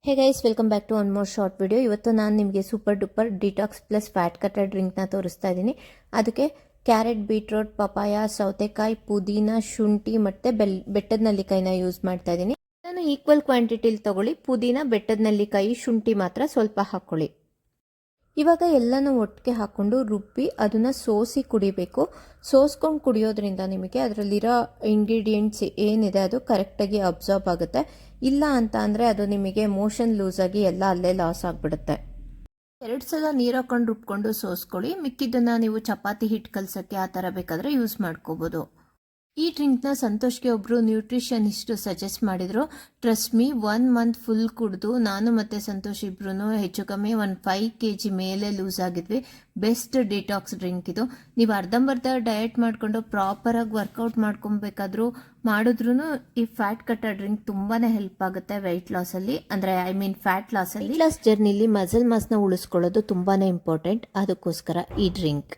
Hey guys, welcome back to one more short video. ಇವತ್ತು ನಾನು ನಿಮಗೆ super duper detox plus fat cutter ಡ್ರಿಂಕ್ನ ತೋರಿಸ್ತಾ ಇದ್ದೀನಿ. ಅದಕ್ಕೆ ಕ್ಯಾರೆಟ್, ಬೀಟ್ರೋಟ್, ಪಪಾಯ, ಸೌತೆಕಾಯಿ, ಪುದೀನ, ಶುಂಠಿ ಮತ್ತು ಬೆಟ್ಟದ ನೆಲ್ಲಿಕಾಯಿನ ಯೂಸ್ ಮಾಡ್ತಾ ಇದ್ದೀನಿ. ನಾನು ಈಕ್ವಲ್ ಕ್ವಾಂಟಿಟಿಲಿ ತಗೊಳ್ಳಿ. ಪುದೀನ, ಬೆಟ್ಟದ ನೆಲ್ಲಿಕಾಯಿ, ಶುಂಠಿ ಮಾತ್ರ ಸ್ವಲ್ಪ ಹಾಕ್ಕೊಳ್ಳಿ. ಇವಾಗ ಎಲ್ಲನೂ ಒಟ್ಟಿಗೆ ಹಾಕ್ಕೊಂಡು ರುಬ್ಬಿ ಅದನ್ನು ಸೋಸಿ ಕುಡಿಬೇಕು. ಸೋಸ್ಕೊಂಡು ಕುಡಿಯೋದ್ರಿಂದ ನಿಮಗೆ ಅದರಲ್ಲಿರೋ ಇಂಗ್ರೀಡಿಯೆಂಟ್ಸ್ ಏನಿದೆ ಅದು ಕರೆಕ್ಟಾಗಿ ಅಬ್ಸಾರ್ಬ್ ಆಗುತ್ತೆ. ಇಲ್ಲ ಅಂತ ಅಂದರೆ ಅದು ನಿಮಗೆ ಮೋಷನ್ ಲೂಸ್ ಆಗಿ ಎಲ್ಲ ಅಲ್ಲೇ ಲಾಸ್ ಆಗಿಬಿಡುತ್ತೆ. 2 ಸಲ ನೀರು ಹಾಕೊಂಡು ರುಬ್ಕೊಂಡು ಸೋಸ್ಕೊಳ್ಳಿ. ಮಿಕ್ಕಿದ್ದನ್ನು ನೀವು ಚಪಾತಿ ಹಿಟ್ಟು ಕಲಸೋಕ್ಕೆ ಆ ಥರ ಬೇಕಾದರೆ ಯೂಸ್ ಮಾಡ್ಕೋಬೋದು. ಈ ಡ್ರಿಂಕ್ನ ಸಂತೋಷ್ಗೆ ಒಬ್ಬರು ನ್ಯೂಟ್ರಿಷನಿಸ್ಟ್ ಸಜೆಸ್ಟ್ ಮಾಡಿದರು. ಟ್ರಸ್ಟ್ ಮೀ, 1 ಮಂತ್ ಫುಲ್ ಕುಡಿದು ನಾನು ಮತ್ತು ಸಂತೋಷ್ ಇಬ್ಬರೂ ಹೆಚ್ಚು ಕಮ್ಮಿ 5 kg ಮೇಲೆ ಲೂಸ್ ಆಗಿದ್ವಿ. ಬೆಸ್ಟ್ ಡಿಟಾಕ್ಸ್ ಡ್ರಿಂಕ್ ಇದು. ನೀವು ಅರ್ಧಂಬರ್ಧ ಡಯಟ್ ಮಾಡಿಕೊಂಡು ಪ್ರಾಪರಾಗಿ ವರ್ಕೌಟ್ ಮಾಡ್ಕೊಬೇಕಾದ್ರೂ ಮಾಡಿದ್ರೂ ಈ ಫ್ಯಾಟ್ ಕಟ್ಟರ್ ಡ್ರಿಂಕ್ ತುಂಬಾ ಹೆಲ್ಪ್ ಆಗುತ್ತೆ ವೆಯ್ಟ್ ಲಾಸಲ್ಲಿ, ಅಂದರೆ ಫ್ಯಾಟ್ ಲಾಸಲ್ಲಿ. ಲಾಸ್ ಜರ್ನಿಲಿ ಮಸಲ್ ಮಾಸ್ನ ಉಳಿಸ್ಕೊಳ್ಳೋದು ತುಂಬಾ ಇಂಪಾರ್ಟೆಂಟ್. ಅದಕ್ಕೋಸ್ಕರ ಈ ಡ್ರಿಂಕ್